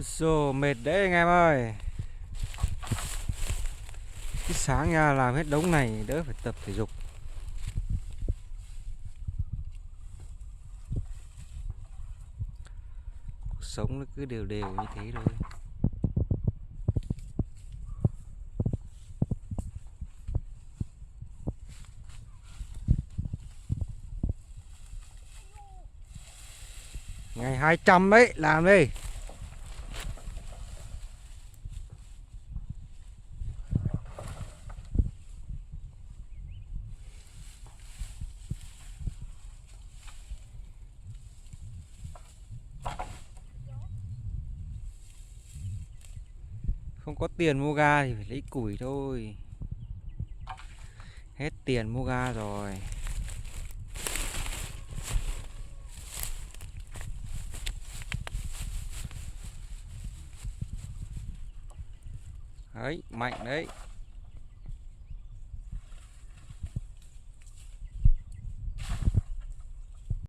Rồi mệt đấy anh em ơi. Cái sáng nha làm hết đống này đỡ phải tập thể dục. Cuộc sống nó cứ đều đều như thế thôi. Ngày 200 đấy, làm đi. Không có tiền mua ga thì phải lấy củi thôi. Hết tiền mua ga rồi. Đấy, mạnh đấy.